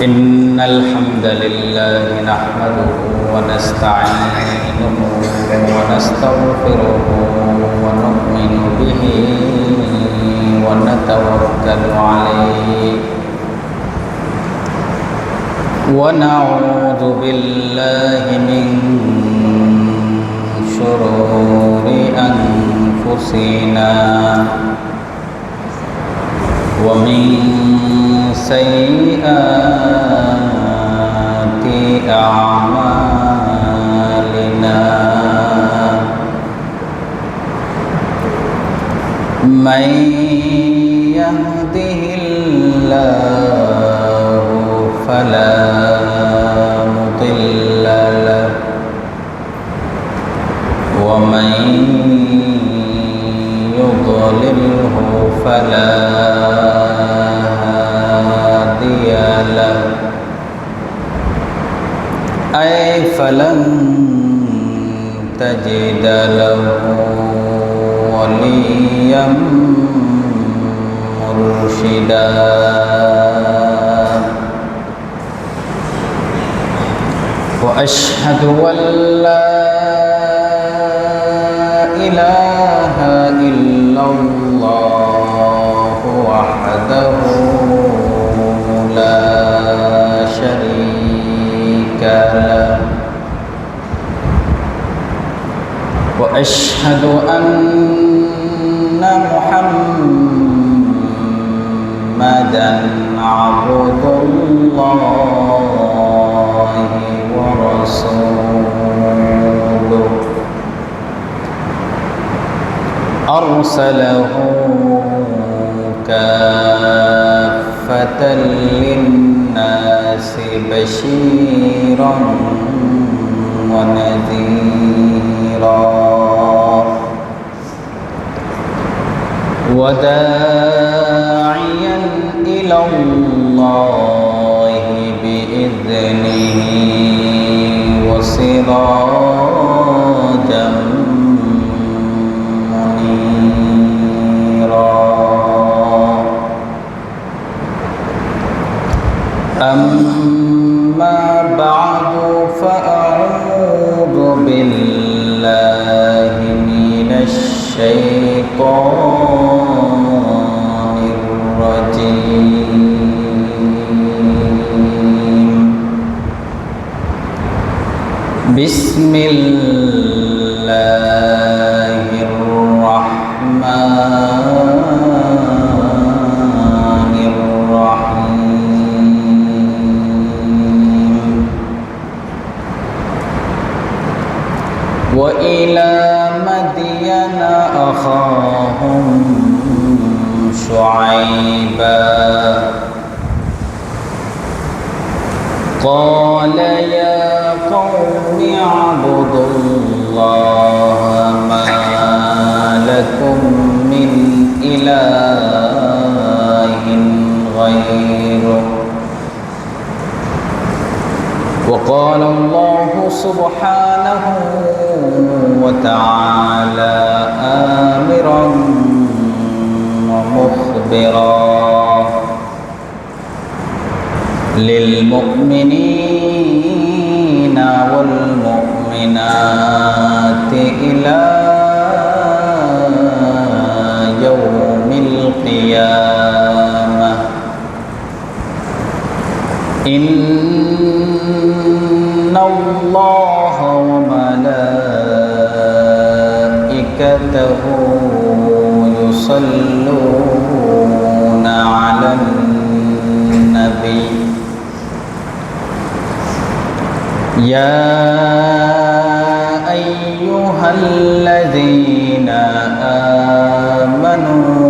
إن الحمد لله نحمده ونستعينه ونستغفره ونؤمن به ونتوكل عليه ونعوذ بالله من شرور أنفسنا ومن سيئات أعمالنا من يهده الله فلا مضل له ومن يضلله فلا هادي له أي فلن تجد له وليا مرشدا وأشهد أن لا إله إلا الله وحده لا شريك له وأشهد أن محمدًا عبد الله ورسوله أرسله كافة للناس بشيرا ونذيرا وداعيا إلى الله بإذنه وسراجا منيرا أما بعد فأعوذ بالله من الشيطان الرجيم بسم الله الرحمن الرحيم وإلى مدين أخاهم شعيبا قال يا قوم اعبدوا الله ما لكم من إله غيره وقال الله سبحانه وتعالى آمرا ومخبرا للمؤمنين والمؤمنات إلى يوم القيامة إن الله وملائكته يصلون على النبي يا أيها الذين آمنوا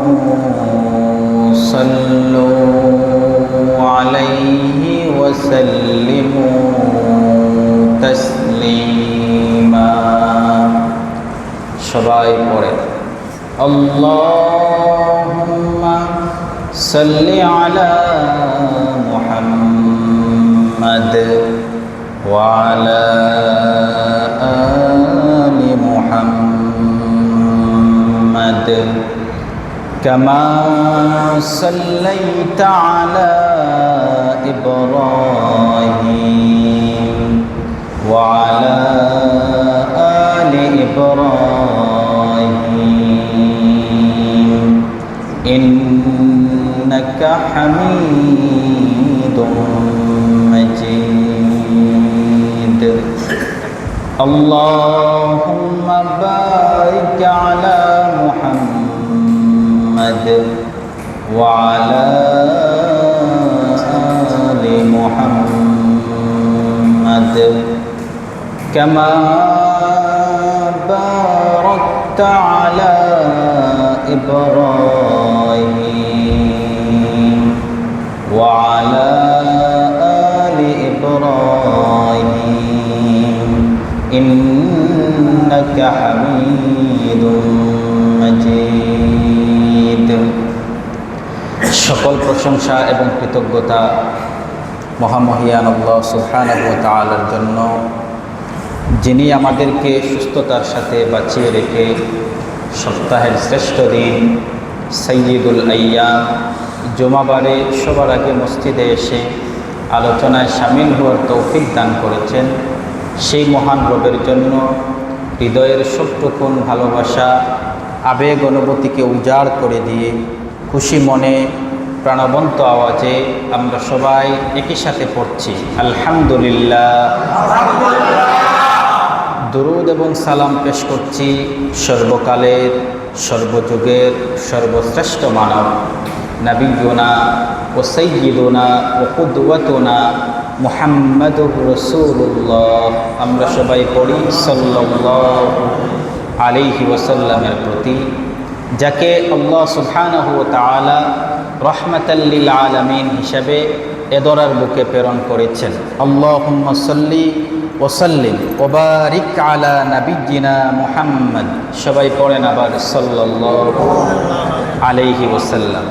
صلوا عليه وسلموا تسليما সবাই পড়ে اللهم صل على محمد وعلى آل محمد كما صليت على إبراهيم وعلى آل إبراهيم إنك حميد مجيد اللهم بارك على محمد وعلى آل محمد كما باركت على إبراهيم وعلى آل إبراهيم إنك حميد مجيد সকল প্রশংসা এবং কৃতজ্ঞতা মহামহিয়ান আল্লাহ সুবহানাহু ওয়া তাআলার জন্য, যিনি আমাদেরকে সুস্থতার সাথে বাঁচিয়ে রেখে সপ্তাহের শ্রেষ্ঠ দিন সাইয়্যিদুল আইয়াম জুমাবারে সবার আগে মসজিদে এসে আলোচনায় শামিল হওয়ার তৌফিক দান করেছেন। সেই মহান রবের জন্য হৃদয়ের সবটুকুন ভালোবাসা আবেগ অনুভূতিকে উজাড় করে দিয়ে খুশি মনে প্রাণবন্ত আওয়াজে আমরা সবাই একই সাথে পড়ছি আলহামদুলিল্লাহ। দুরূদ এবং সালাম পেশ করছি সর্বকালের সর্বযুগের সর্বশ্রেষ্ঠ মানব নবিয়ুনা ও সাইয়্যিদুনা ও কুদওয়াতুনা মুহাম্মাদুর রাসূলুল্লাহ। আমরা সবাই পড়ি সাল্লাল্লাহু আলাইহি ওয়াসাল্লামের প্রতি, যাকে আল্লাহ সুবহানাহু ওয়া তাআলা রাহমাতাল লিল আলামিন হিসাবে এদরার বুকে প্রেরণ করেছেন। আল্লাহুম্মা সাল্লি ওয়া সাল্লিম ওয়া বারিক আলা নাবিয়্যিনা মুহাম্মদ। সবাই পড়েন আবার সাল্লাল্লাহু আলাইহি ওয়াসাল্লাম।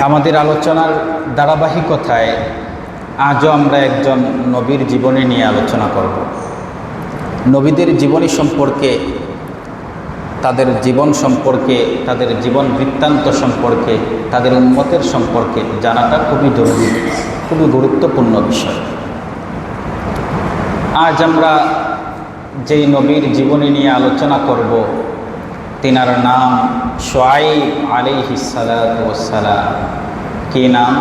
আমাদের আলোচনার ধারাবাহিকতায় আজও আমরা একজন নবীর জীবনী নিয়ে আলোচনা করব। নবীদের জীবনী সম্পর্কে, তাদের জীবন সম্পর্কে, তাদের জীবন বৃত্তান্ত সম্পর্কে, তাদের উম্মতের সম্পর্কে জানাটা খুবই জরুরি, খুবই গুরুত্বপূর্ণ বিষয়। আজ আমরা যেই নবীর জীবনী নিয়ে আলোচনা করব, তিনার নাম শুআয়ব আলাইহিস সালাতু ওয়াস সালাম। কি নাম?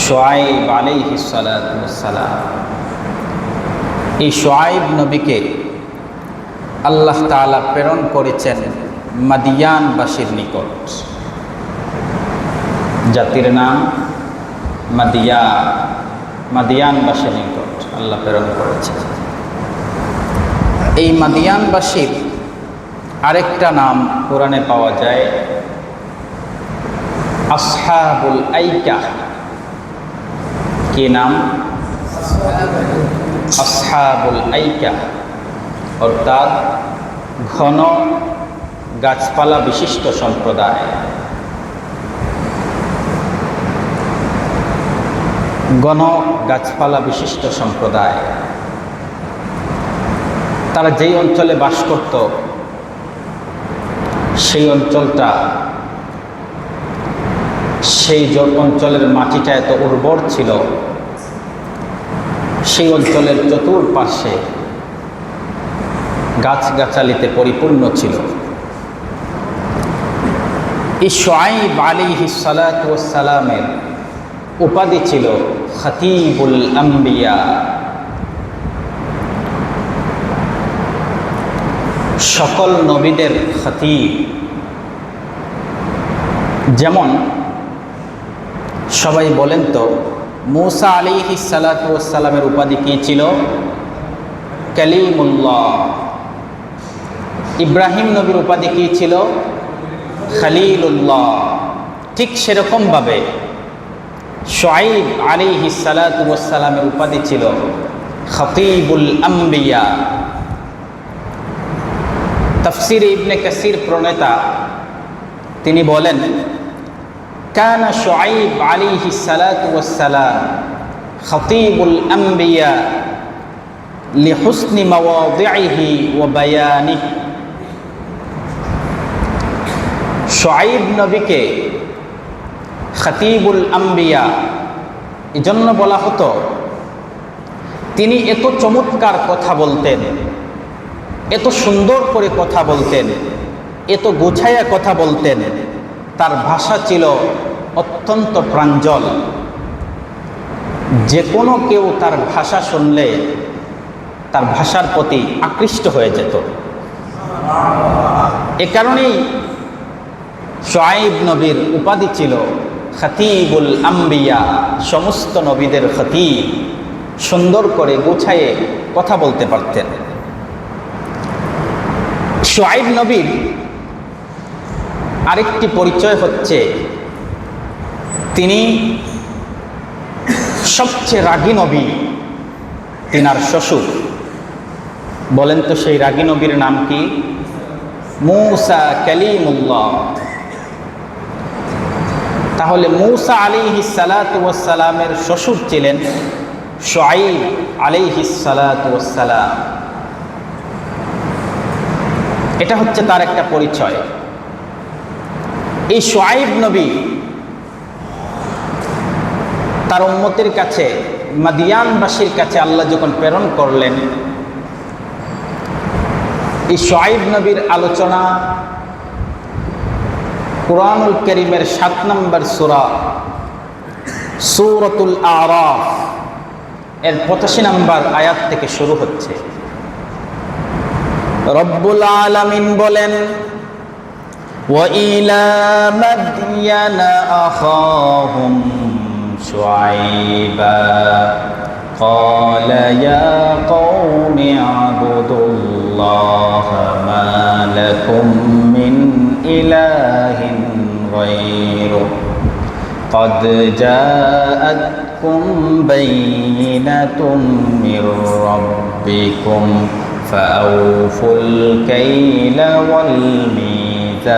শুআয়ব আলাইহিস সালাতু ওয়াস সালাম। এই শুআয়ব নবীকে আল্লাহ তাআলা প্রেরণ করেছেন মাদিয়ানবাসীর নিকট। জাতির নাম মাদিয়ানবাসীর নিকট আল্লাহ প্রেরণ করেছেন। এই মাদিয়ানবাসীর আরেকটা নাম কোরআনে পাওয়া যায় আসহাবুল আইকা। কি নাম? আসহাবুল আইকা, অর্থাৎ ঘন গাছপালা বিশিষ্ট সম্প্রদায়। ঘন গাছপালা বিশিষ্ট সম্প্রদায়। তারা যেই অঞ্চলে বাস করত, সেই অঞ্চলটা, সেই অঞ্চলের মাটিটা এত উর্বর ছিল, সেই অঞ্চলের চতুর্পাশে গাছগাছালিতে পরিপূর্ণ ছিল। এই শুআয়ব আলাইহিস সালাতু ওয়াস সালামের উপাধি ছিল খতীবুল আম্বিয়া। সকল নবীদের খতীব। যেমন সবাই বলেন তো, মূসা আলাইহিস সালাতু ওয়াস সালামের উপাধি কি ছিল? কালিমুল্লাহ। ইব্রাহিম নবীর উপাধি কি ছিল? খলিলুল্লাহ। ঠিক সেরকমভাবে শুআয়ব আলাইহিস সালাতু ওয়াস সালামের উপাধি ছিল খতীবুল আম্বিয়া। তাফসীরে ইবনে কাসির প্রণেতা তিনি বলেন, কানা শুআয়ব আলাইহিস সালাতু ওয়াস সালাম খতীবুল আম্বিয়া লিহুসনি মাওয়াদিহি ওয়া বায়ানিহি। শুআইব নবীকে খতিবুল আম্বিয়া এজন্য বলা হতো, তিনি এত চমৎকার কথা বলতেন, এত সুন্দর করে কথা বলতেন, এত গোছায়া কথা বলতেন, তার ভাষা ছিল অত্যন্ত প্রাঞ্জল। যে কোনো কেউ তার ভাষা শুনলে তার ভাষার প্রতি আকৃষ্ট হয়ে যেত। এ কারণেই শুআইব নবীর উপাধি ছিল খতিবুল আম্বিয়া, সমস্ত নবীদের খতিব। সুন্দর করে গুছায়ে কথা বলতে পারতেন। শুআইব নবীর আরেকটি পরিচয় হচ্ছে, তিনি সবচেয়ে রাগী নবী। তিনার শ্বশুর, বলেন তো সেই রাগী নবীর নাম কি? মূসা কালিমুল্লাহ। তাহলে মূসা আলাইহিস সালাতু ওয়াস সালামের শ্বশুর ছিলেন শুআইব আলাইহিস সালাতু ওয়াস সালাম। এটা হচ্ছে তার একটা পরিচয়। এই শুআইব নবী তার উম্মতের কাছে, মাদিয়ানবাসীর কাছে আল্লাহ যখন প্রেরণ করলেন, এই শুআইব নবীর আলোচনা কুরআনুল কারীমের 7 নম্বর সূরা সূরাতুল আরাফ এর 85 নম্বর আয়াত থেকে শুরু হচ্ছে। রব্বুল আলামিন বলেন, ওয়া ইলা মাদয়ানা আখাহুম শুআইবা ক্বালা ইয়া কওমি আবুদুল্লাহা মা লাকুম মিন ইলাহিন গায়রুহু قد جاءتكم بينة من ربكم فأوفوا الكيل والميزان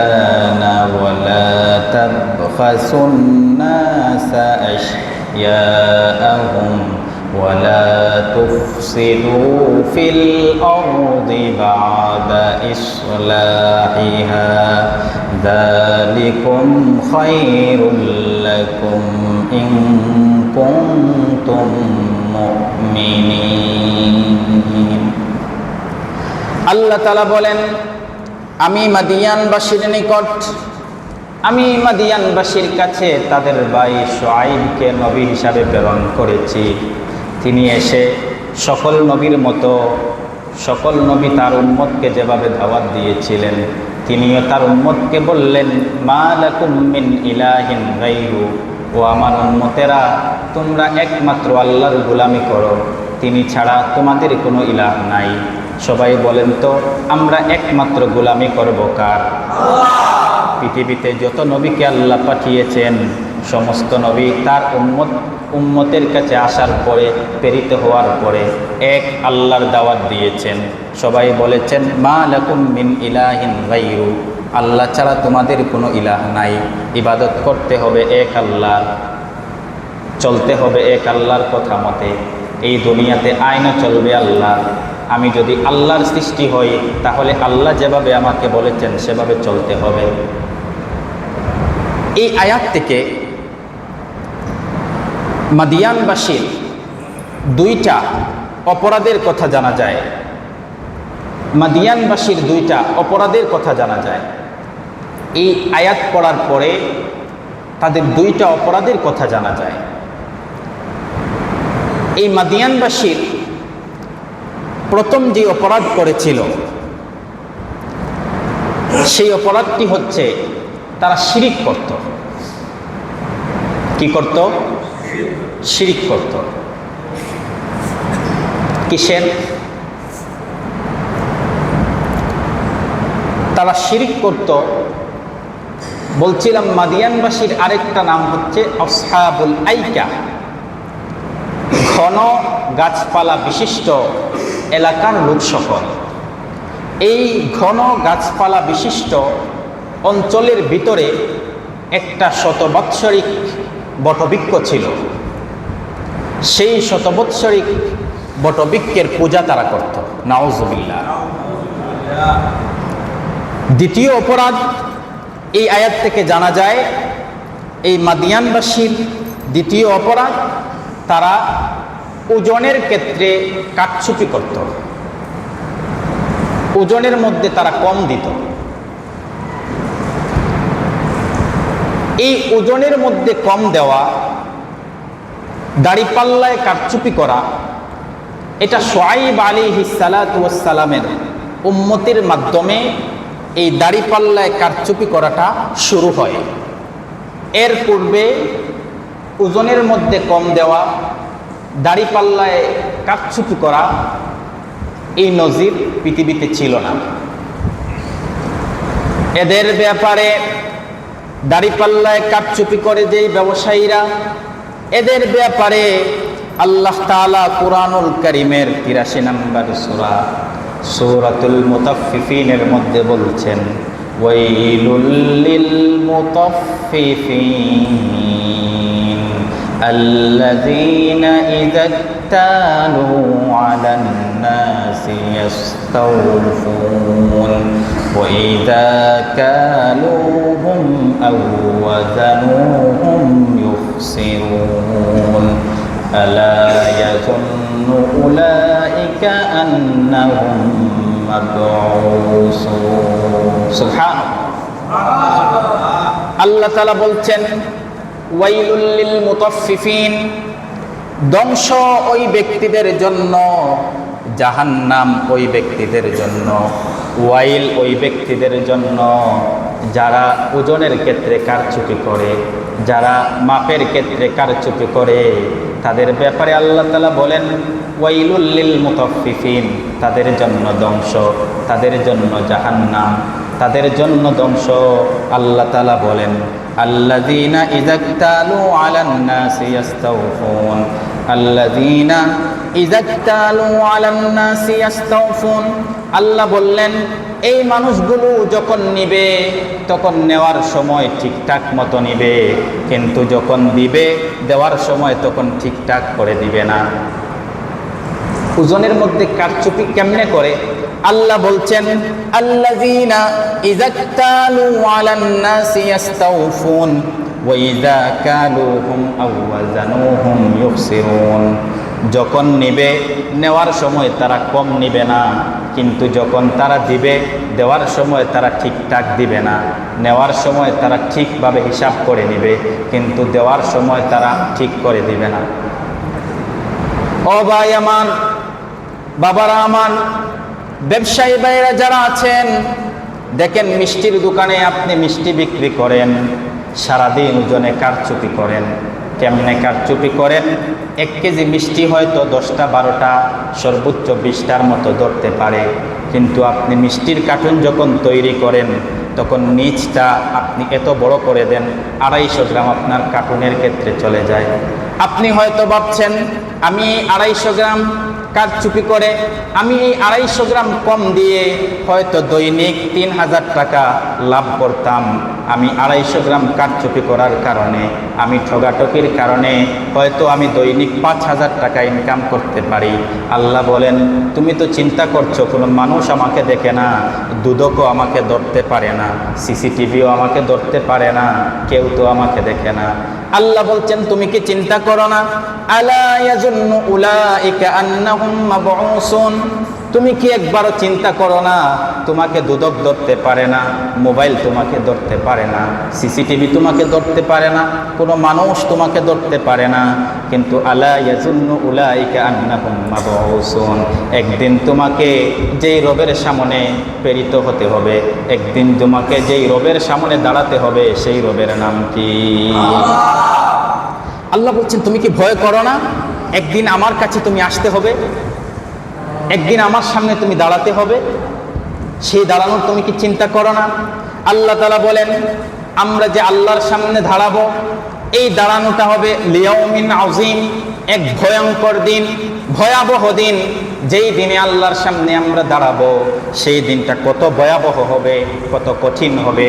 ولا تبخسوا الناس أشياءهم ولا تفسدوا في الأرض بعد إصلاحها ذلكم خير لكم إن كنتم مؤمنين। আল্লাহ তাআলা বলেন, আমি মাদিয়ানবাসীর নিকট, আমি মাদিয়ানবাসীর কাছে তাদের ভাই শুআইবকে নবী হিসাবে প্রেরণ করেছি। তিনি এসে সকল নবীর মতো, সকল নবী তার উম্মতকে যেভাবে দাওয়াত দিয়েছিলেন, তিনিও তার উম্মতকে বললেন, মা লাকুম মিন ইলাহিন গায়রু, ও আমার উম্মতেরা, তোমরা একমাত্র আল্লাহর গোলামি করো, তিনি ছাড়া তোমাদের কোনো ইলাহ নাই। সবাই বলেন তো, আমরা একমাত্র গোলামি করব কার? পৃথিবীতে যত নবীকে আল্লাহ পাঠিয়েছেন, সমস্ত নবী তার উম্মতের কাছে আসার পরে, প্রেরিত হওয়ার পরে এক আল্লাহর দাওয়াত দিয়েছেন। সবাই বলেছেন, মা লাকুম মিন ইলাহিন গায়রু, আল্লাহ ছাড়া তোমাদের কোনো ইলাহ নাই, ইবাদত করতে হবে এক আল্লাহ, চলতে হবে এক আল্লাহর কথা মতে, এই দুনিয়াতে আইনও চলবে আল্লাহ। আমি যদি আল্লাহর সৃষ্টি হই, তাহলে আল্লাহ যেভাবে আমাকে বলেছেন সেভাবে চলতে হবে। এই আয়াত থেকে মাদিয়ানবাসীর দুইটা অপরাধের কথা জানা যায়। মাদিয়ানবাসীর দুইটা অপরাধের কথা জানা যায়। এই আয়াত পড়ার পরে তাদের দুইটা অপরাধের কথা জানা যায়। এই মাদিয়ানবাসীর প্রথম যে অপরাধ করেছিল, সেই অপরাধটি হচ্ছে তারা শিরিক করত। কি করত? শিরিক করত। কিসের? তারা শিরিক করত। বলছিলাম মাদিয়ানবাসীর আরেকটা নাম হচ্ছে আসহাবুল আইকা, ঘন গাছপালা বিশিষ্ট এলাকার লোক সকল। এই ঘন গাছপালা বিশিষ্ট অঞ্চলের ভিতরে একটা শতবৎসরিক বটবৃক্ষ ছিল। সেই শতবৎসরিক বটবৃক্ষের পূজা তারা করত। নাউজুবিল্লাহ। দ্বিতীয় অপরাধ, এই আয়াত থেকে জানা যায় এই মাদিয়ানবাসীর দ্বিতীয় অপরাধ, তারা ওজনের ক্ষেত্রে কারচুপি করত, ওজনের মধ্যে তারা কম দিত। এই ওজনের মধ্যে কম দেওয়া, দাড়িপাল্লায় কারচুপি করা, এটা শুআয়ব আলাইহিস সালাতু ওয়াস সালামের উম্মতের মাধ্যমে এই দাড়িপাল্লায় কারচুপি করাটা শুরু হয়। এর পূর্বে ওজনের মধ্যে কম দেওয়া, দাড়িপাল্লায় কারচুপি করা, এই নজির পৃথিবীতে ছিল না। এদের ব্যাপারে দাড়িপাল্লায় কারচুপি করে যেই ব্যবসায়ীরা, এদের ব্যাপারে আল্লাহ তাআলা কুরআনুল কারীমের ৮৩ নম্বর সূরা সূরাতুল মুতাফফিফিনের মধ্যে বলছেন, ওয়াইলুল লিল মুতাফফিফিন আল্লাযীনা ইযা ইক্তালু আলান নাসি ইস্তাওফুন ওয়া ইযা কালুহুম আও ওয়াজানুহুম ইউখসিরুন আলা ইয়াযুন্নু উলাইকা আন্নাহুম মাবউসুন। সুবহানাল্লাহ। আল্লাহ তাআলা বলছেন, ওয়াইলুল লিল মুতাফফিফিন, ধ্বংস ওই ব্যক্তিদের জন্য, জাহান্নাম ওই ব্যক্তিদের জন্য, ওয়াইল ওই ব্যক্তিদের জন্য যারা ওজনের ক্ষেত্রে কারচুপি করে, যারা মাপের ক্ষেত্রে কারচুপি করে, তাদের ব্যাপারে আল্লাহ তাআলা বলেন ওয়াইলুল লিল মুতাফফিফিন, তাদের জন্য ধ্বংস, তাদের জন্য জাহান্নাম, তাদের জন্য ধ্বংস। আল্লাহ তাআলা বলেন আল্লাযীনা ইযা ইক্তালু আলান নাসি ইস্তাওফুন, আল্লাযীনা ইযা ইক্তালু আলান নাসি ইস্তাওফুন। আল্লাহ বললেন এই মানুষগুলো যখন নিবে তখন নেওয়ার সময় ঠিকঠাক মতো নিবে, কিন্তু যখন দিবে দেওয়ার সময় তখন ঠিকঠাক করে দিবে না। ওজনের মধ্যে কারচুপি কেমনে করে? আল্লাহ বলছেন আল্লাযীনা ইযা ইক্তালু আলান নাসি ইস্তাওফুন ওয়া ইযা কালুহুম আও ওয়াজানুহুম ইউখসিরুন। যখন নিবে নেওয়ার সময় তারা কম নিবে না, কিন্তু যখন তারা দিবে দেওয়ার সময় তারা ঠিকঠাক দিবে না। নেওয়ার সময় তারা ঠিকভাবে হিসাব করে নিবে, কিন্তু দেওয়ার সময় তারা ঠিক করে দিবে না। ও ভাই আমার, বাবারা আমার, ব্যবসায়ী ভাইরা যারা আছেন, দেখেন মিষ্টির দোকানে আপনি মিষ্টি বিক্রি করেন, সারাদিন ওজনে কারচুপি করেন। কেমনে কারচুপি করেন? 1 কেজি মিষ্টি হয়তো 10টা 12টা সর্বোচ্চ 20টার মতো ধরতে পারে, কিন্তু আপনি মিষ্টির কার্টুন যখন তৈরি করেন তখন নিচটা আপনি এত বড় করে দেন, 250 গ্রাম আপনার কার্টুনের ক্ষেত্রে চলে যায়। আপনি হয়তো ভাবছেন আমি 250 গ্রাম কারচুপি করে আমি এই 250 গ্রাম কম দিয়ে হয়তো দৈনিক 3000 টাকা লাভ করতাম। আমি 250 গ্রাম কারচুপি করার কারণে, আমি ঠগাঠকির কারণে হয়তো আমি দৈনিক 5000 টাকা ইনকাম করতে পারি। আল্লাহ বলেন তুমি তো চিন্তা করছো কোনো মানুষ আমাকে দেখে না, দুদকও আমাকে ধরতে পারে না, সিসিটিভিও আমাকে ধরতে পারে না, কেউ তো আমাকে দেখে না। আল্লাহ বলছেন তুমি কি চিন্তা করো না? আলা ইয়াজুন্নু উলাইকা আন্নাহুম মাবউসুন। তুমি কি একবারও চিন্তা করো না তোমাকে দুদক ধরতে পারে না, মোবাইল তোমাকে ধরতে পারে না, সিসিটিভি তোমাকে ধরতে পারে না, কোনো মানুষ তোমাকে ধরতে পারে না, কিন্তু আলা ইয়াজুন্নু উলাইকা আন্নাহুম মাবউসুন। একদিন তোমাকে যেই রবের সামনে প্রেরিত হতে হবে, একদিন তোমাকে যেই রবের সামনে দাঁড়াতে হবে, সেই রবের নাম কি? আল্লাহ বলছেন তুমি কি ভয় করো না? একদিন আমার কাছে তুমি আসতে হবে, একদিন আমার সামনে তুমি দাঁড়াতে হবে, সেই দাঁড়ানোর তুমি কি চিন্তা করো না? আল্লাহ তাআলা বলেন আমরা যে আল্লাহর সামনে দাঁড়াবো, এই দাঁড়ানোটা হবে লিয়াউমিন আযীম, এক ভয়ঙ্কর দিন, ভয়াবহ দিন। যেই দিনে আল্লাহর সামনে আমরা দাঁড়াবো সেই দিনটা কত ভয়াবহ হবে, কত কঠিন হবে।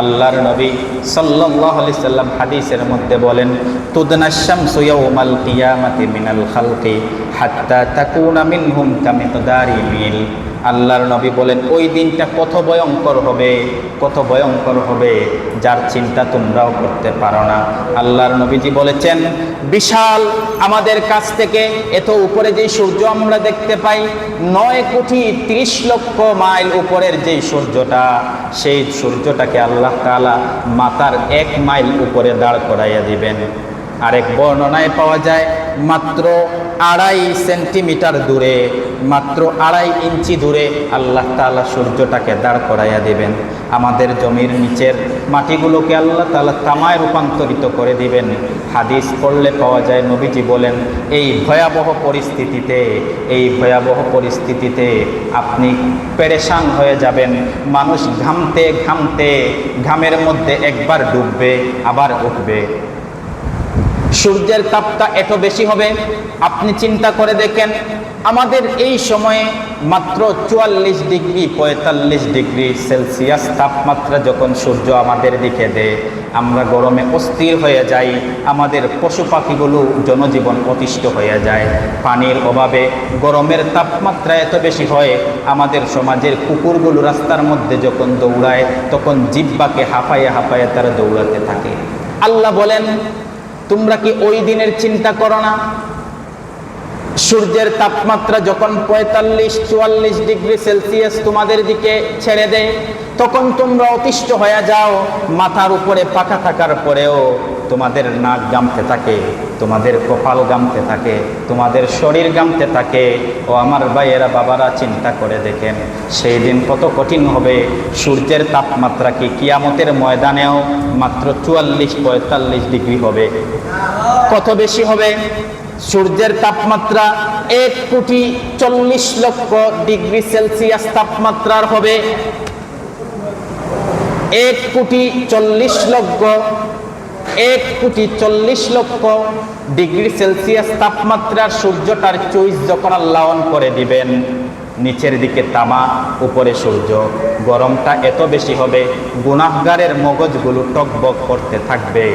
আল্লাহর নবী সাল্লাল্লাহু আলাইহি সাল্লাম হাদিসের মধ্যে বলেন তুদনাশ শামসু ইয়াউমাল কিয়ামাতি মিনাল খালকি হাত্তা তাকুনা মিনহুম কামিকদারি মিল। আল্লাহর নবী বলেন ওই দিনটা কত ভয়ঙ্কর হবে, কত ভয়ঙ্কর হবে, যার চিন্তা তোমরাও করতে পারো না। আল্লাহর নবীজি বলেছেন বিশাল আমাদের কাছ থেকে এত উপরে যে সূর্য আমরা দেখতে পাই, 9,30,00,000 মাইল উপরের যে সূর্যটা, সেই সূর্যটাকে আল্লাহ তাআলা মাথার 1 মাইল উপরে দাঁড় করাইয়া দিবেন। আরেক বর্ণনায় পাওয়া যায় মাত্র 2.5 সেন্টিমিটার দূরে, মাত্র 2.5 ইঞ্চি দূরে আল্লাহ তাআলা সূর্যটাকে দাঁড় করাইয়া দিবেন। আমাদের জমির নিচের মাটিগুলোকে আল্লাহ তাআলা তামায় রূপান্তরিত করে দিবেন। হাদিস পড়লে পাওয়া যায় নবীজি বলেন এই ভয়াবহ পরিস্থিতিতে, এই ভয়াবহ পরিস্থিতিতে আপনি পেরেশান হয়ে যাবেন। মানুষ ঘামতে ঘামতে ঘামের মধ্যে একবার ডুববে আবার উঠবে। সূর্যের তাপটা এত বেশি হবে, আপনি চিন্তা করে দেখেন আমাদের এই সময়ে মাত্র 44 ডিগ্রি 45 ডিগ্রি সেলসিয়াস তাপমাত্রা যখন সূর্য আমাদের দিকে দেয়, আমরা গরমে অস্থির হয়ে যাই, আমাদের পশু পাখিগুলো জনজীবন অতিষ্ঠ হয়ে যায়। পানির অভাবে গরমের তাপমাত্রা এত বেশি হয়, আমাদের সমাজের কুকুরগুলো রাস্তার মধ্যে যখন দৌড়ায় তখন জিহ্বাকে হাঁপায়ে হাঁপায়ে তারা দৌড়াতে থাকে। আল্লাহ বলেন তোমরা কি ওই দিনের চিন্তা করো না? সূর্যের তাপমাত্রা যখন 45-44 ডিগ্রি সেলসিয়াস তোমাদের দিকে ছেড়ে দেয়, তখন তোমরা অতিষ্ঠ হয়ে যাও। মাথার উপরে পাখা থাকার পরেও তোমাদের নাক গামতে থাকে, তোমাদের কপাল গামতে থাকে, তোমাদের শরীর গামতে থাকে। ও আমার ভাইয়েরা বাবারা চিন্তা করে দেখেন সেই দিন কত কঠিন হবে। সূর্যের তাপমাত্রা কি কিয়ামতের ময়দানেও মাত্র 44-45 ডিগ্রি হবে? কত বেশি হবে? সূর্যের তাপমাত্রা 1,40,00,000 ডিগ্রি সেলসিয়াস তাপমাত্রার হবে। 1,40,00,000 ডিগ্রি সেলসিয়াস তাপমাত্রার সূর্যটার চুইস যখন আল্লাহ অন করে দিবেন, নিচের দিকে তামা উপরে সূর্য, গরমটা এত বেশি হবে গুনাহগারের মগজগুলো টকবক করতে থাকবে।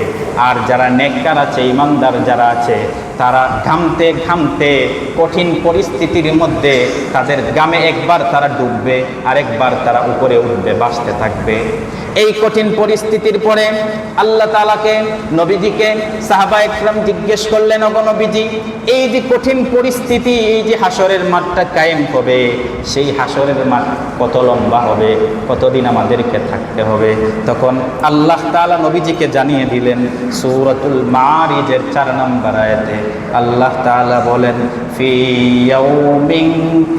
আর যারা নেককার আছে, ইমানদার যারা আছে, তারা ঘামতে ঘামতে কঠিন পরিস্থিতির মধ্যে তাদের গামে একবার তারা ডুববে, আরেকবার তারা উপরে উঠবে, বাঁচতে থাকবে। এই কঠিন পরিস্থিতির পরে আল্লাহ তাআলাকে নবীজিকে সাহাবায়ে কেরাম জিজ্ঞেস করলেন, ওগো নবীজি এই যে কঠিন পরিস্থিতি, এই যে হাসরের মাঠটা কায়েম হবে, সেই হাসরের মাঠ কত লম্বা হবে, কতদিন আমাদেরকে থাকতে হবে? তখন আল্লাহ তাআলা নবীজিকে জানিয়ে দিলেন সূরাতুল মারিজের 4 নম্বর আয়াতে আল্লাহ তাআলা বলেন ফি ইয়াউমিন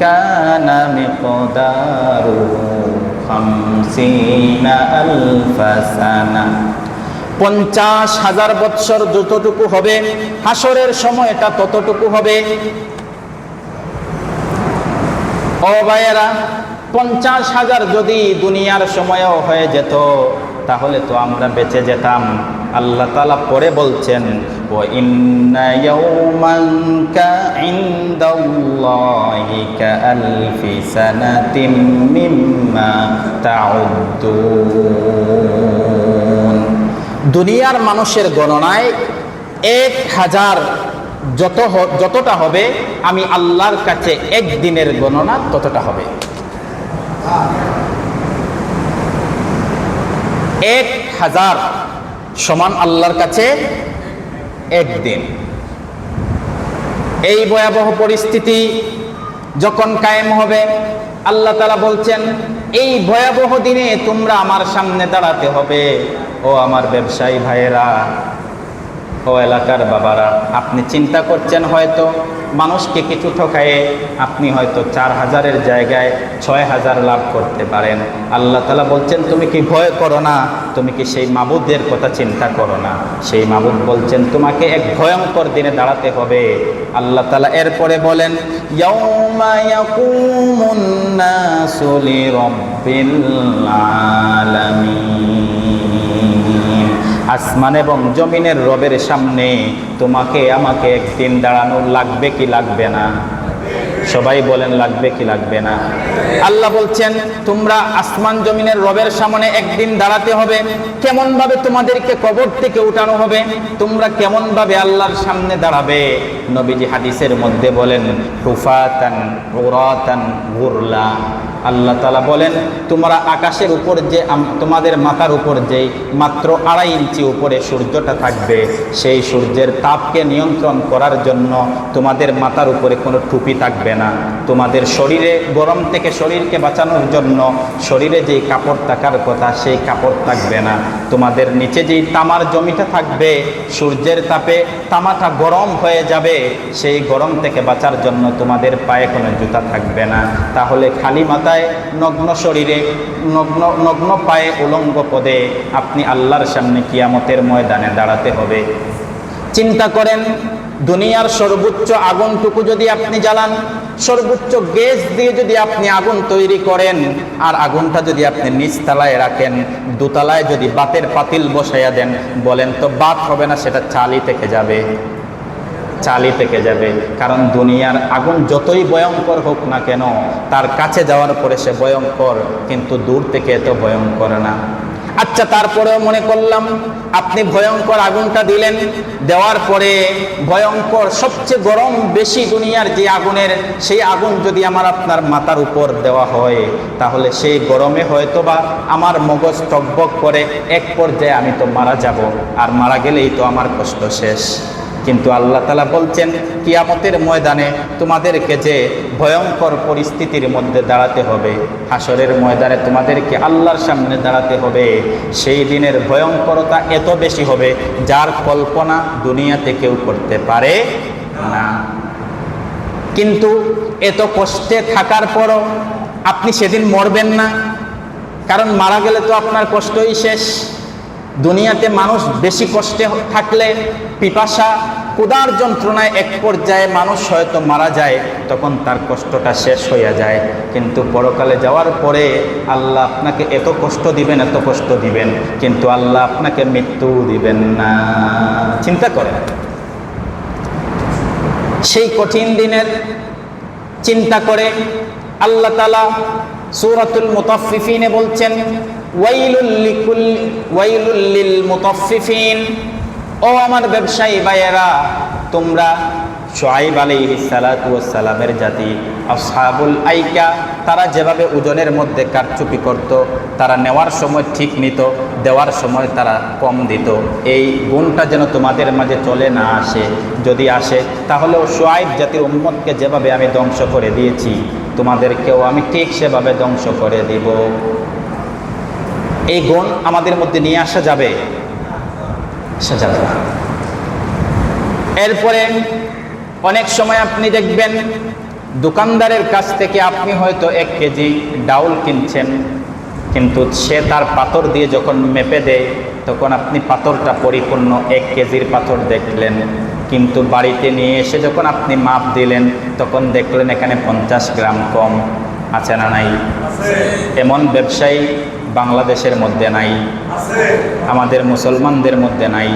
কানা মিকদারুহু 50 আলফা সানা, 50,000 বৎসর যতটুকু হবে হাসরের সময়টা ততটুকু হবে। ও ভাইয়েরা, 50,000 যদি দুনিয়ার সময়ও হয়ে যেত তাহলে তো আমরা বেঁচে যেতাম। আল্লাহ তাআলা পরে বলছেন ওয়া ইন্না ইয়াওমান ইনদাল্লাহি কাআলফি সানাতিন মিম্মা তাউদ্দুন। দুনিয়ার মানুষের গণনায় 1000 যতটা হবে, আমি আল্লাহর কাছে একদিনের গণনা ততটা হবে। 1000 সমান আল্লাহর কাছে একদিন। এই ভয়াবহ পরিস্থিতি যখন কায়েম হবে, আল্লাহ তাআলা বলছেন এই ভয়াবহ দিনে তোমরা আমার সামনে দাঁড়াতে হবে। ও আমার ব্যবসায়ী ভাইয়েরা, ও এলাকার বাবারা, আপনি চিন্তা করছেন হয়তো মানুষকে কিছু ঠকায়ে আপনি হয়তো 4000-এর জায়গায় 6000 লাভ করতে পারেন। আল্লাহ তাআলা বলছেন তুমি কি ভয় করো না? তুমি কি সেই মাবুদের কথা চিন্তা করো না? সেই মাবুদ বলছেন তোমাকে এক ভয়ঙ্কর দিনে দাঁড়াতে হবে। আল্লাহ তাআলা এরপরে বলেন ইয়াউমা ইয়াকুমুন নাসু লিরাব্বিল আলামিন। আসমান এবং জমিনের রবের সামনে তোমাকে আমাকে একদিন দাঁড়ানো লাগবে কি লাগবে না? সবাই বলেন লাগবে কি লাগবে না? আল্লাহ বলছেন তোমরা আসমান জমিনের রবের সামনে একদিন দাঁড়াতে হবে। কেমন ভাবে তোমাদেরকে কবর থেকে উঠানো হবে, তোমরা কেমন ভাবে আল্লাহর সামনে দাঁড়াবে? নবীজি হাদিসের মধ্যে বলেন হুফাতান উরাতান গুরলা। আল্লাহ তাআলা বলেন তোমরা আকাশের উপর যে তোমাদের মাথার উপর যেই মাত্র 2.5 ইঞ্চি উপরে সূর্যটা থাকবে, সেই সূর্যের তাপকে নিয়ন্ত্রণ করার জন্য তোমাদের মাথার উপরে কোনো টুপি থাকবে না। তোমাদের শরীরে গরম থেকে শরীরকে বাঁচানোর জন্য শরীরে যেই কাপড় থাকার কথা সেই কাপড় থাকবে না। তোমাদের নিচে যেই তামার জমিটা থাকবে, সূর্যের তাপে তামাটা গরম হয়ে যাবে, সেই গরম থেকে বাঁচার জন্য তোমাদের পায়ে কোনো জুতা থাকবে না। তাহলে খালি মাথায় নগ্ন শরীরে নগ্ন পায়ে উলঙ্গ পদে আপনি আল্লাহর সামনে কিয়ামতের ময়দানে দাঁড়াতে হবে। চিন্তা করেন, দুনিয়ার সর্বোচ্চ আগুনটুকু যদি আপনি জ্বালান, সর্বোচ্চ গ্যাস দিয়ে যদি আপনি আগুন তৈরি করেন, আর আগুনটা যদি আপনি নিচতলায় রাখেন, দোতলায় যদি বাতের পাতিল বসাইয়া দেন, বলেন তো বাত হবে না, সেটা চালই থেকে যাবে, চালই থেকে যাবে। কারণ দুনিয়ার আগুন যতই ভয়ঙ্কর হোক না কেন, তার কাছে যাওয়ার পরে সে ভয়ঙ্কর, কিন্তু দূর থেকে এত ভয়ঙ্কর না। আচ্ছা, তারপরেও মনে করলাম আপনি ভয়ঙ্কর আগুনটা দিলেন, দেওয়ার পরে ভয়ঙ্কর সবচেয়ে গরম বেশি দুনিয়ার যে আগুনের, সেই আগুন যদি আপনার মাথার উপর দেওয়া হয়, তাহলে সেই গরমে হয়তো বা আমার মগজ টকবক করে, এক পর্যায়ে আমি তো মারা যাব, আর মারা গেলেই তো আমার কষ্ট শেষ। কিন্তু আল্লাহ তাআলা বলছেন কিয়ামতের ময়দানে তোমাদেরকে যে ভয়ঙ্কর পরিস্থিতির মধ্যে দাঁড়াতে হবে, হাসরের ময়দানে তোমাদেরকে আল্লাহর সামনে দাঁড়াতে হবে, সেই দিনের ভয়ঙ্করতা এত বেশি হবে যার কল্পনা দুনিয়াতে কেউ করতে পারে না। কিন্তু এত কষ্টে থাকার পরও আপনি সেদিন মরবেন না, কারণ মারা গেলে তো আপনার কষ্টই শেষ। দুনিয়াতে মানুষ বেশি কষ্টে থাকলে পিপাসা ক্ষুধার যন্ত্রণায় এক পর্যায়ে মানুষ হয়তো মারা যায়, তখন তার কষ্টটা শেষ হইয়া যায়। কিন্তু পরকালে যাওয়ার পরে আল্লাহ আপনাকে এত কষ্ট দিবেন, এত কষ্ট দিবেন, কিন্তু আল্লাহ আপনাকে মৃত্যু দিবেন না। চিন্তা করেন, সেই কঠিন দিনের চিন্তা করে আল্লাহ তাআলা সূরাতুল মুতাফফিফিনে বলছেন ওয়াইলুল লিল মুতাফফিফিন। ও আমার ব্যবসায়ী ভাইয়েরা, তোমরা শুআইব আলাইহিস সালাতু ওয়াস সালামের জাতি আসহাবুল আইকা, তারা যেভাবে ওজনের মধ্যে কারচুপি করত, তারা নেওয়ার সময় ঠিক নিত, দেওয়ার সময় তারা কম দিত, এই গুণটা যেন তোমাদের মাঝে চলে না আসে। যদি আসে তাহলেও শুআইব জাতির উম্মতকে যেভাবে আমি ধ্বংস করে দিয়েছি, তোমাদেরকেও আমি ঠিক সেভাবে ধ্বংস করে দিব। এই গুণ আমাদের মধ্যে নিয়ে আসা যাবে? যাবে না। এরপরে অনেক সময় আপনি দেখবেন দোকানদারের কাছ থেকে আপনি হয়তো 1 কেজি ডাউল কিনছেন, কিন্তু সে তার পাথর দিয়ে যখন মেপে দেয়, তখন আপনি পাথরটা পরিপূর্ণ 1 কেজির পাথর দেখলেন, কিন্তু বাড়িতে নিয়ে এসে যখন আপনি মাপ দিলেন, তখন দেখলেন এখানে 50 গ্রাম কম। আছে না নাই? এমন ব্যবসায়ী বাংলাদেশের মধ্যে নাই, আমাদের মুসলমানদের মধ্যে নাই,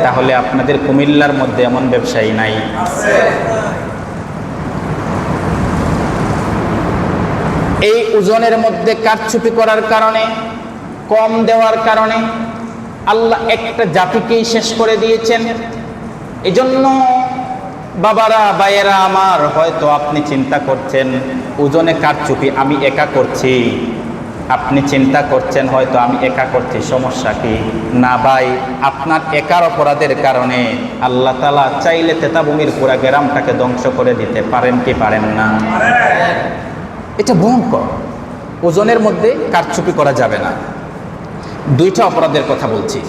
তাহলে আপনাদের কুমিল্লার মধ্যে এমন ব্যবসায়ী নাই? এই ওজনের মধ্যে কারচুপি করার কারণে, কম দেওয়ার কারণে আল্লাহ একটা জাতিকেই শেষ করে দিয়েছেন। এজন্য বাবারা, ভাইয়েরা আমার, হয়তো আপনি চিন্তা করছেন ওজনে কারচুপি আমি একা করছি, আপনি চিন্তা করছেন হয়তো আমি একা করছি, সমস্যা কি? না ভাই, আপনার একার অপরাধের কারণে আল্লাহ তাআলা চাইলে তেতাবুমির পুরা গ্রামটাকে ধ্বংস করে দিতে পারেন কি পারেন না? এটা ভয়ঙ্কর। ওজনের মধ্যে কারচুপি করা যাবে না। 2টা অপরাধের কথা বলছি।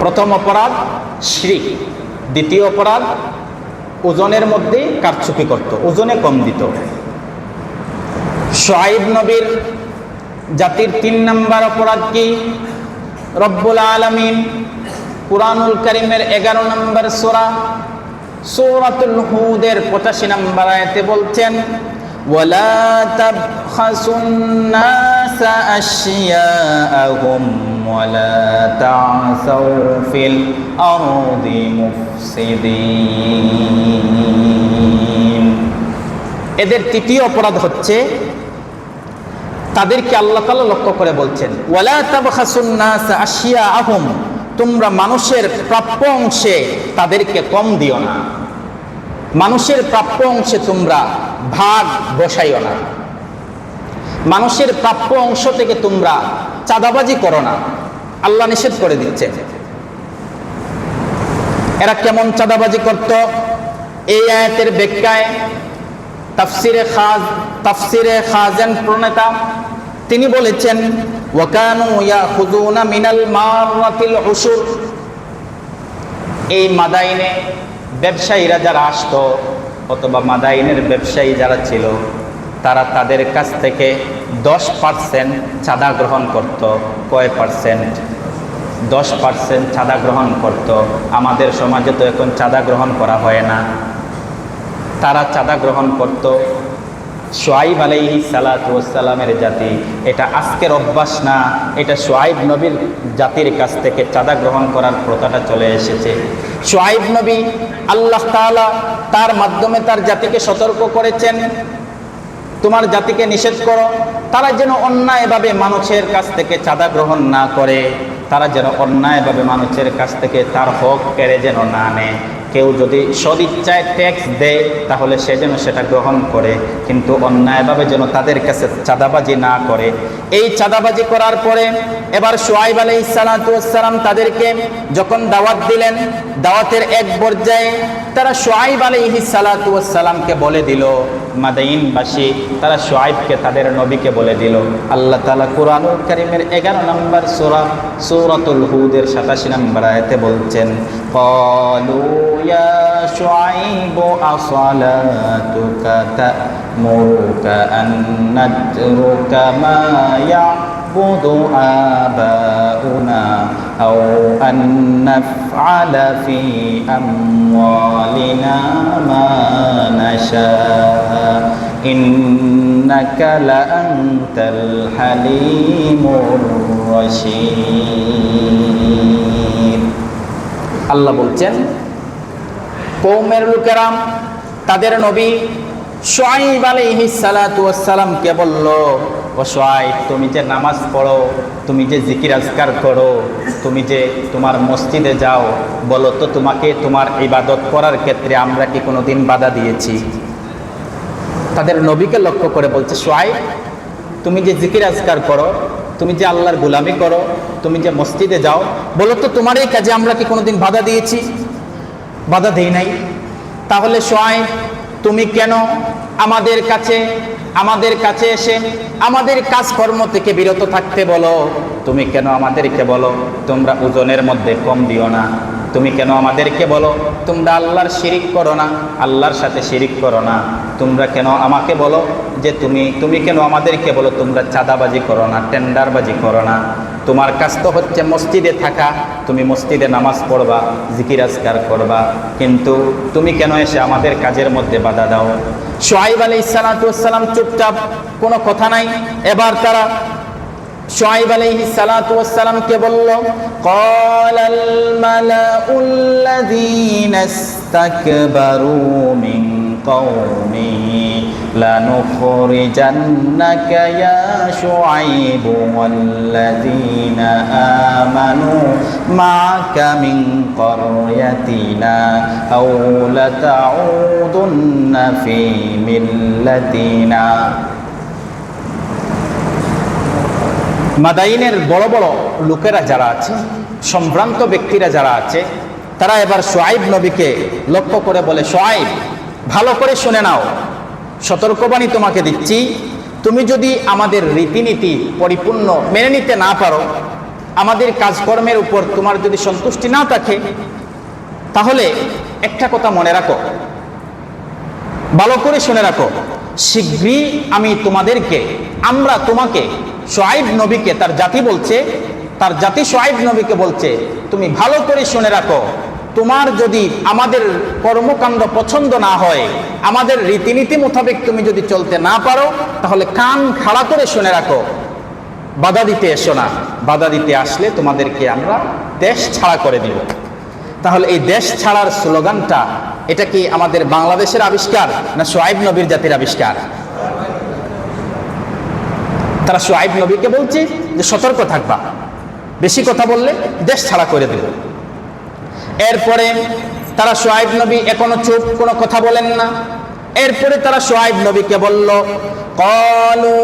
প্রথম অপরাধ শিরক, দ্বিতীয় অপরাধ ওজনের মধ্যে কারচুপি করত, ওজনে কম দিত। শুআইব নবীর জাতির 3 নম্বর অপরাধ কি? রব্বুল আলামিন কুরআনুল কারীমের 11 নম্বর সূরা সূরাতুল হুদের 85 নম্বর আয়াতে বলছেন ওয়ালা তাবখাসুন নাসা আশিয়াআহুম ওয়ালা তা'সাউ ফিল আরদি মুফসিদিন। এদের 3য় অপরাধ হচ্ছে, তাদেরকে আল্লাহ তাআলা লক্ষ্য করে বলছেন ওয়ালা তাবখাসুন নাসা আশিয়াআহুম, তোমরা মানুষের প্রাপ্য অংশে তাদেরকে কম দিও না, মানুষের প্রাপ্য অংশে তোমরা ভাগ বসাইও না, মানুষের প্রাপ্য অংশ থেকে তোমরা চাঁদাবাজি করো না। আল্লাহ নিষেধ করে দিচ্ছে। এরা কেমন চাঁদাবাজি করত? এই আয়াতের ব্যাখ্যায় তাফসিরে খাজান প্রণেতা তিনি বলেছেন, ওয়াকানু ইয়াখুযুনা মিনাল মারাতিল উশুর। এই মাদাইনে ব্যবসায়ীরা যারা আসতো অথবা মাদাইনের ব্যবসায়ী যারা ছিল, তারা তাদের কাছ থেকে 10% চাঁদা গ্রহণ করত। কয় পার্সেন্ট? 10% চাঁদা গ্রহণ করত। আমাদের সমাজে তো এখন চাঁদা গ্রহণ করা হয় না। তারা চাঁদা গ্রহণ করত। শুআইব আলাইহিস সালাতু ওয়াস সালামের জাতি, এটা আজকের অভ্যাস না, এটা শুআইব নবীর জাতির কাছ থেকে চাঁদা গ্রহণ করার প্রথাটা চলে এসেছে। শুআইব নবী আল্লাহ তাআলা তার মাধ্যমে তার জাতিকে সতর্ক করেছেন, তোমার জাতিকে নিষেধ করো, তারা যেন অন্যায়ভাবে মানুষের কাছ থেকে চাঁদা গ্রহণ না করে, তারা যেন অন্যায়ভাবে মানুষের কাছ থেকে তার হক কেড়ে যেন না নেয়। কেউ যদি সদিচ্ছায় ট্যাক্স দেয় তাহলে সে যেন সেটা গ্রহণ করে, কিন্তু অন্যায়ভাবে যেন তাদের কাছে চাঁদাবাজি না করে। এই চাঁদাবাজি করার পরে এবার শুআইব আলাইহিস সালাতু ওয়াস সালাম তাদেরকে যখন দাওয়াত দিলেন, দাওয়াতের এক পর্যায়ে তারা শুআইব আলাইহিস সালাতু ওয়াস সালামকে বলে দিল, মাদাইনবাসী তারা শুআইবকে তাদের নবীকে বলে দিল। আল্লাহ তাআলা কুরআনুল কারীমের 11 নম্বর সূরা সূরাতুল হুদের 87 নম্বর আয়াতে বলছেন, ক্বালু ইয়া শুআইবু আসালাতুকা তা'মুরুকা আন নাতরুকা মা ইয়া'বুদু আবাউনা আও আন নাফআলা ফি আমওয়ালিনা মা নাশা ইন্নাকা লাআনতাল হালিমুর রাশীদ। আল্লাহ বলছেন, কওমের লোকেরা তাদের নবী শুআইব আলাইহিস সালাতু ওয়াস সালামকে বলল, ও শুআইব, তুমি যে নামাজ পড়ো, তুমি যে জিকির আজকার করো, তুমি যে তোমার মসজিদে যাও, বলো তো তোমাকে তোমার ইবাদত করার ক্ষেত্রে আমরা কি কোনোদিন বাধা দিয়েছি? তাদের নবীকে লক্ষ্য করে বলছে, শুআইব, তুমি যে জিকির আজকার করো, তুমি যে আল্লাহর গোলামি করো, তুমি যে মসজিদে যাও, বলো তো তোমার এই কাজে আমরা কি কোনোদিন বাধা দিয়েছি? বাধা দেই নাই। তাহলে শুআইব, তুমি কেন আমাদের কাছে এসে আমাদের কাজকর্ম থেকে বিরত থাকতে বলো? তুমি কেন আমাদেরকে বলো তোমরা ওজনের মধ্যে কম দিও না? তুমি কেন আমাদেরকে বলো তোমরা আল্লাহর শিরিক করো না, আল্লাহর সাথে শিরিক করো না? তোমরা কেন আমাকে বলো যে তুমি কেন আমাদেরকে বলো তোমরা চাঁদাবাজি করো না, টেন্ডারবাজি করো না? তোমার কাজ তো হচ্ছে মসজিদে থাকা, তুমি মসজিদে নামাজ পড়বা, জিকির আজকার করবা, কিন্তু তুমি কেন এসে আমাদের কাজের মধ্যে বাধা দাও? শুআইব আলাইহিস সালাতু ওয়াস সালাম চুপচাপ, কোনো কথা নাই। এবার তারা শুআইব আলাইহিস সালাতু ওয়াস সালামকে বলল, ক্বালাল মালাউল্লাযীনা ইসতাকবারু মিন কওমিহি লানুখরিজান্নাকা ইয়া শুআইব ওয়াল্লাযীনা আমানু মা'কা মিন ক্বরয়াতিনা আও লাতাউদুন্না ফি মিল্লাতিনা। মাদাইনের বড় বড় লোকেরা যারা আছে, সম্ভ্রান্ত ব্যক্তিরা যারা আছে, তারা এবার শুআইব নবীকে লক্ষ্য করে বলে, শুআইব, ভালো করে শুনে নাও, সতর্কবাণী তোমাকে দিচ্ছি, তুমি যদি আমাদের রীতিনীতি পরিপূর্ণ মেনে নিতে না পারো, আমাদের কাজকর্মের উপর তোমার যদি সন্তুষ্টি না থাকে, তাহলে একটা কথা মনে রাখো, ভালো করে শুনে রাখো, শীঘ্রই আমরা তোমাকে, শুআইব নবীকে, তার জাতি বলছে, তার জাতি শুআইব নবীকে বলছে, তুমি ভালো করে শুনে রাখো, তোমার যদি আমাদের কর্মকাণ্ড পছন্দ না হয়, আমাদের রীতিনীতি মোতাবেক তুমি যদি চলতে না পারো, তাহলে কান খাড়া করে শুনে রাখো, বাধা দিতে এসো না, বাধা দিতে আসলে তোমাদেরকে আমরা দেশ ছাড়া করে দিব। তাহলে এই দেশ ছাড়ার স্লোগানটা, এটা কি আমাদের বাংলাদেশের আবিষ্কার না শুআইব নবীর জাতির আবিষ্কার? তারা শুআইব নবীকে বলছে যে সতর্ক থাকবা, বেশি কথা বললে দেশ ছাড়া করে দেব। এরপরে তারা শুআয়ব নবী এখনো চুপ, কোনো কথা বলেন না। এরপরে তারা শুআয়ব নবীকে বলল, ক্বালু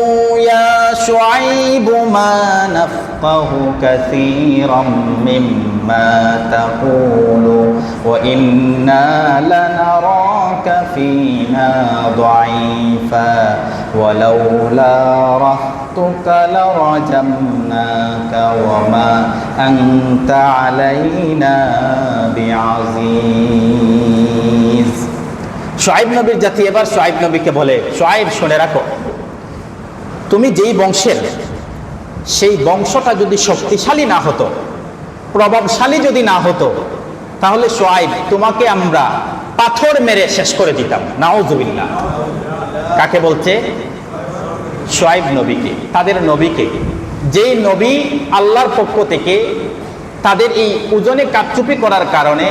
ইয়া শুআইবু মা নাফকাহু কাসীরাম মিম্মা তাকুলু ওয়া ইন্না লানারাকা ফীনা দাঈফা ওয়া লাউলা রাহতুকা লারাজামনাকা ওয়া মা আনতা আলাইনা বিআযীজ। শুআয়ব নবীর জাতি এবার শুআয়ব নবীকে বলে, শুআয়ব শুনে রাখো, তুমি যেই বংশের, সেই বংশটা যদি শক্তিশালী না হতো, প্রভাবশালী যদি না হতো, তাহলে শুআয়ব তোমাকে আমরা পাথর মেরে শেষ করে দিতাম। নাউজুবিল্লাহ। কাকে বলছে? শুআয়ব নবীকে, তাদের নবীকে, যেই নবী আল্লাহর পক্ষ থেকে তাদের এই ওজনে কারচুপি করার কারণে,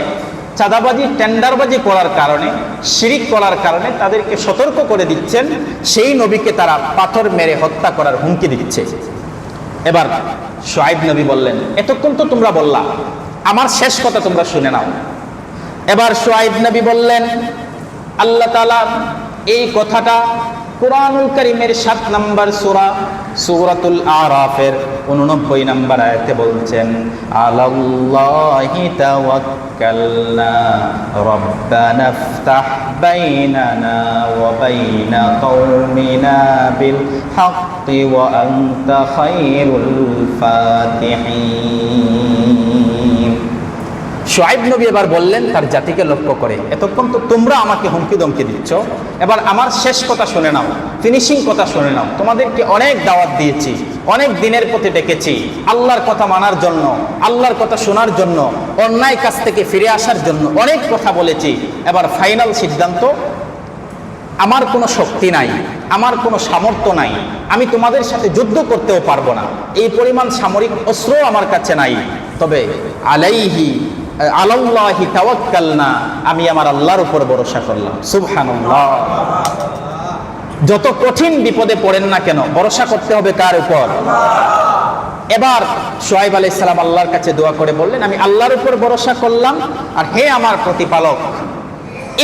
চাঁদাবাজি টেন্ডারবাজি করার কারণে, শিরিক করার কারণে তাদেরকে সতর্ক করে দিচ্ছেন, সেই নবীকে তারা পাথর মেরে হত্যা করার হুমকি দিচ্ছে। এবার শুআয়ব নবী বললেন, এতক্ষণ তো তোমরা বললা, আমার শেষ কথা তোমরা শুনে নাও। এবার শুআয়ব নবী বললেন, আল্লাহ তাআলা এই কথাটা কুরআনুল কারীমের ৭ নম্বর সূরা সূরাতুল আরাফের 89 নম্বর আয়াতে বলছেন, আলাল্লাহি তাওয়াক্কালনা রব্বানা ইফতাহ বাইনানা ওয়া বাইনা কওমিনা বিল হাক্কি ওয়া আনতা খায়রুল ফাতিহিন। শুআয়ব নবী এবার বললেন তার জাতিকে লক্ষ্য করে, এতক্ষণ তো তোমরা আমাকে হুমকি দমকি দিচ্ছ, এবার আমার শেষ কথা শুনে নাও, ফিনিশিং কথা শুনে নাও। তোমাদেরকে অনেক দাওয়াত দিয়েছি, অনেক দিনের পথে ডেকেছি, আল্লাহর কথা মানার জন্য, আল্লাহর কথা শোনার জন্য, অন্যায় কাজ থেকে ফিরে আসার জন্য অনেক কথা বলেছি। এবার ফাইনাল সিদ্ধান্ত, আমার কোনো শক্তি নাই, আমার কোনো সামর্থ্য নাই, আমি তোমাদের সাথে যুদ্ধ করতেও পারবো না, এই পরিমাণ সামরিক অস্ত্র আমার কাছে নাই। তবে আলাল্লাহি তাওয়াক্কালনা, আমি আমার আল্লাহর উপর ভরসা করলাম। সুবহানাল্লাহ। যত কঠিন বিপদে পড়েন না কেন, ভরসা করতে হবে কার উপর? এবার শুআয়ব আলাইহিস সালাম আল্লাহর কাছে দোয়া করে বললেন, আমি আল্লাহর উপর ভরসা করলাম, আর হে আমার প্রতিপালক,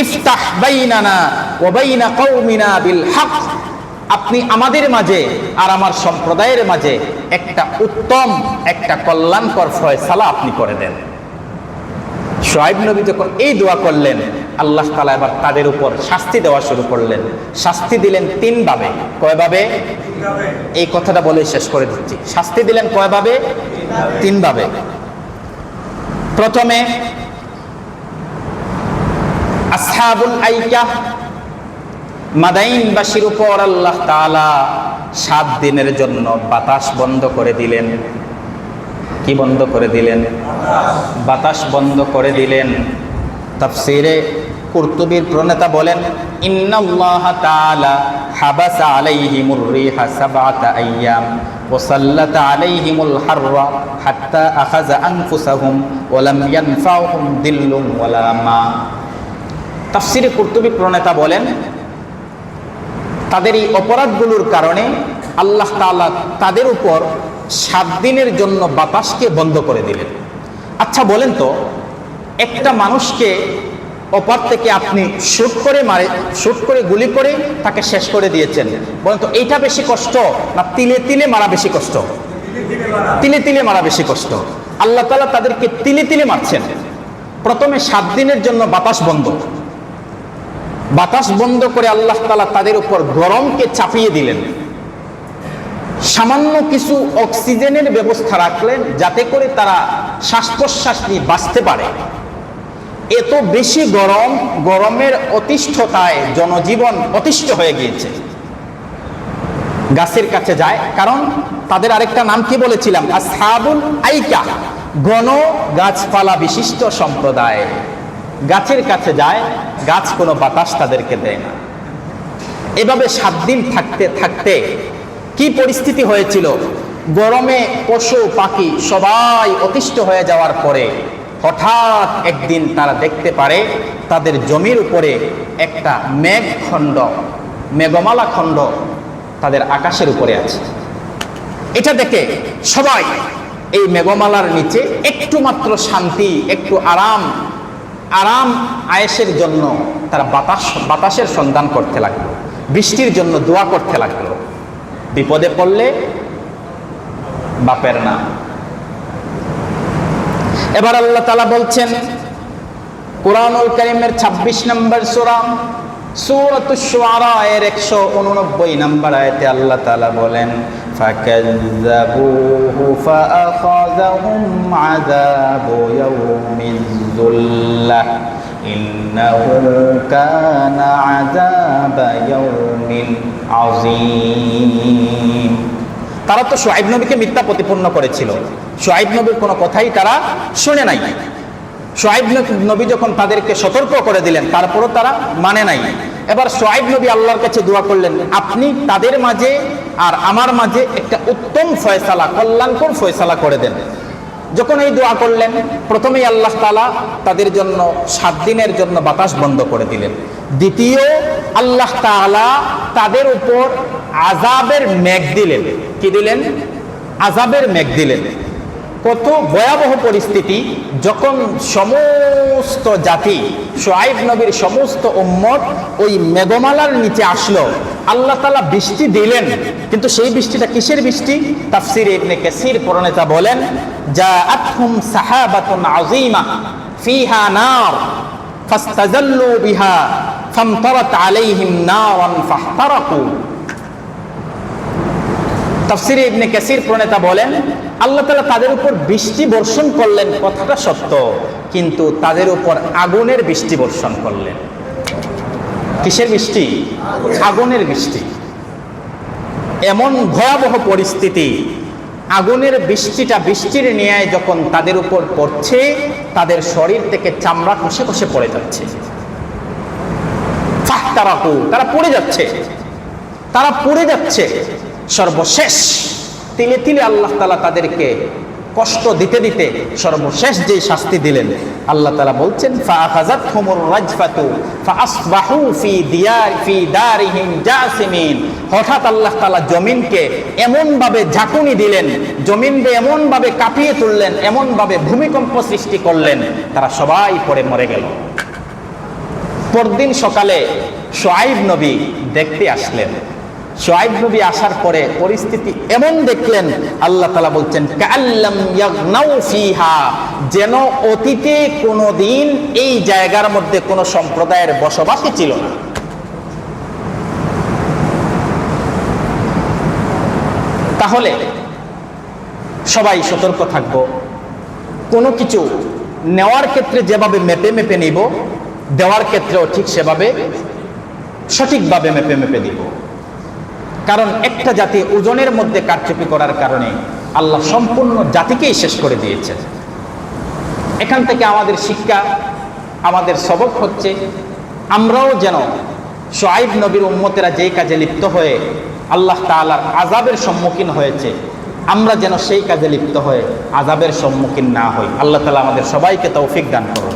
ইফতাহ বাইনানা ওয়া বাইনা কওমিনা বিল হক, আপনি আমাদের মাঝে আর আমার সম্প্রদায়ের মাঝে একটা উত্তম, একটা কল্যাণকর ফয়সালা আপনি করে দেন। শুআয়ব নবী যখন এই দোয়া করলেন, আল্লাহ তাআলা এবার তাদের উপর শাস্তি দেওয়া শুরু করলেন। শাস্তি দিলেন 3 ভাবে। কয়ভাবে? এই কথাটা বলে শেষ করে দিচ্ছি। শাস্তি দিলেন কয়ভাবে? 3 ভাবে। প্রথমে আসহাবুল আইকা, মাদাইনবাসীর উপর আল্লাহ তাআলা 7 দিনের জন্য বাতাস বন্ধ করে দিলেন। কি বন্ধ করে দিলেন? বাতাস বন্ধ করে দিলেন। তাফসীরে কুরতুবীর প্রণেতা বলেন, ইন্নাল্লাহা তাআলা হাবাসা আলাইহিমুর রিহা 7 আইয়াম ওয়া সাল্লাতা আলাইহিমুল হাররা হাত্তা আখাযা আনফুসাহুম ওয়া লাম ইয়ানফাউহুম দিল্লুন ওয়ালা মা। তাফসীরে কুরতুবী প্রণেতা বলেন, তাদের এই অপরাধগুলোর কারণে আল্লাহ তাআলা তাদের উপর 7 দিনের জন্য বাতাসকে বন্ধ করে দিলেন। আচ্ছা বলেন তো, একটা মানুষকে অপর থেকে আপনি শুট করে গুলি করে তাকে শেষ করে দিয়েছেন, বলেন তো এইটা বেশি কষ্ট না তিলে তিলে মারা বেশি কষ্ট? তিলে তিলে মারা বেশি কষ্ট। আল্লাহ তাআলা তাদেরকে তিলে তিলে মারছেন। প্রথমে 7 দিনের জন্য বাতাস বন্ধ। বাতাস বন্ধ করে আল্লাহ তাআলা তাদের উপর গরমকে চাপিয়ে দিলেন। সামান্য কিছু অক্সিজেনের ব্যবস্থা রাখলেন যাতে করে তারা শ্বাস প্রশ্বাস নিয়ে বাঁচতে পারে। এত বেশি গরম, গরমের অতিষ্ঠতায় জনজীবন অতিষ্ঠ হয়ে গিয়েছে। গাছের কাছে যায়, কারণ তাদের আরেকটা নাম কি বলেছিলাম? আসহাবুল আইকা, ঘন গাছপালা বিশিষ্ট সম্প্রদায়। গাছের কাছে যায়, গাছ কোনো বাতাস তাদেরকে দেয় না। এভাবে 7 দিন থাকতে থাকতে কি পরিস্থিতি হয়েছিল? গরমে পশু পাখি সবাই অতিষ্ঠ হয়ে যাওয়ার পরে হঠাৎ একদিন তারা দেখতে পারে তাদের জমির উপরে একটা মেঘখণ্ড, মেঘমালা খণ্ড তাদের আকাশের উপরে আছে। এটা দেখে সবাই এই মেঘমালার নিচে একটু মাত্র শান্তি, একটু আরাম আয়েশের জন্য তারা বাতাসের সন্ধান করতে লাগলো, বৃষ্টির জন্য দোয়া করতে লাগলো। বিপদে পড়লে বাপের না। এবার আল্লাহ তাআলা বলছেন কুরআনুল কারীমের 26 নম্বর সূরা সূরাতুশ শুআরা এর 189 নম্বর আয়াতে আল্লাহ তাআলা বলেন ফাকাযযাবুহু ফাআখাযাহুম আযাবু ইয়াউমিজ যুল্লাহ ইন্নাহু কানা আযাবা ইয়াউমিন আযীম। তারা তো শুআইব নবীকে মিথ্যা প্রতিপন্ন করেছিল, শুআইব নবীর কোনো কথাই তারা শুনে নাই। শুআইব নবী যখন তাদেরকে সতর্ক করে দিলেন তারপরও তারা মানে নাই। এবার শুআইব নবী আল্লাহর কাছে দোয়া করলেন, আপনি তাদের মাঝে আর আমার মাঝে একটা উত্তম ফয়সালা, কল্যাণকর ফয়সালা করে দেন। যখন এই দোয়া করলেন, প্রথমেই আল্লাহ তাআলা তাদের জন্য 7 দিনের জন্য বাতাস বন্ধ করে দিলেন। দ্বিতীয়, আল্লাহ তাআলা তাদের উপর আযাবের মেঘ দিলেন। কি দিলেন? আযাবের মেঘ দিলেন। কত ভয়াবহ পরিস্থিতি! যখন সমস্ত জাতি, শুআইব নবীর সমস্ত উম্মত ওই মেঘমালার নিচে আসলো, আল্লাহ তাআলা বৃষ্টি দিলেন, কিন্তু সেই বৃষ্টিটা কিসের বৃষ্টি? তাফসীরে ইবনে কাসীর প্রণেতা বলেন জাআতহুম সাহাবাতুন আযীমা ফিহা নার ফাস্তাজাল্লু বিহা ফামতারাত আলাইহিম নারান ফাহতারাকু। তাফসীরে ইবনে কাসীর প্রণেতা বলেন আল্লাহ তাআলা তাদের উপর বৃষ্টি বর্ষণ করলেন, কথাটা সত্য, কিন্তু তাদের উপর আগুনের বৃষ্টি বর্ষণ করলেন। কিসের বৃষ্টি? আগুনের বৃষ্টি। এমন ভয়াবহ পরিস্থিতি, আগুনের বৃষ্টিটা বৃষ্টির ন্যায় যখন তাদের উপর পড়ছে, তাদের শরীর থেকে চামড়া খসে খসে পড়ে যাচ্ছে। ফাহতারাকু, তারা পড়ে যাচ্ছে, তারা পড়ে যাচ্ছে। সর্বশেষ তিলে তিলে আল্লাহ তাআলা তাদেরকে কষ্ট দিতে দিতে সর্বশেষ যে শাস্তি দিলেন, আল্লাহ তাআলা বলছেন ফাআখাযাতহুমুর রাজফাতু ফাআসবাহু ফি দারিহিম জাসিমিন। হঠাৎ আল্লাহ তাআলা জমিনকে এমন ভাবে ঝাঁকুনি দিলেন, জমিনকে এমন ভাবে কাঁপিয়ে তুললেন, এমন ভাবে ভূমিকম্প সৃষ্টি করলেন, তারা সবাই পড়ে মরে গেল। পরদিন সকালে শুআইব নবী দেখতে আসলেন। শুআইব নবী আসার পরে পরিস্থিতি এমন দেখলেন, আল্লাহ তাআলা বলছেন কাআল্লাম ইয়াগনাউ ফিহা, যেন অতীতে কোনোদিন এই জায়গার মধ্যে কোনো সম্প্রদায়ের বসবাসই ছিল না। তাহলে সবাই সতর্ক থাকবো, কোনো কিছু নেওয়ার ক্ষেত্রে যেভাবে মেপে মেপে নিব, দেওয়ার ক্ষেত্রেও ঠিক সেভাবে সঠিকভাবে মেপে মেপে দিব। কারণ একটা জাতি ওজনের মধ্যে কারচুপি করার কারণে আল্লাহ সম্পূর্ণ জাতিকেই শেষ করে দিয়েছেন। এখান থেকে আমাদের শিক্ষা, আমাদের সবক হচ্ছে, আমরাও যেন শুআইব নবীর উম্মতেরা যেই কাজে লিপ্ত হয়ে আল্লাহ তাআলার আযাবের সম্মুখীন হয়েছে, আমরা যেন সেই কাজে লিপ্ত হয়ে আযাবের সম্মুখীন না হই। আল্লাহ তাআলা আমাদের সবাইকে তৌফিক দান করুন।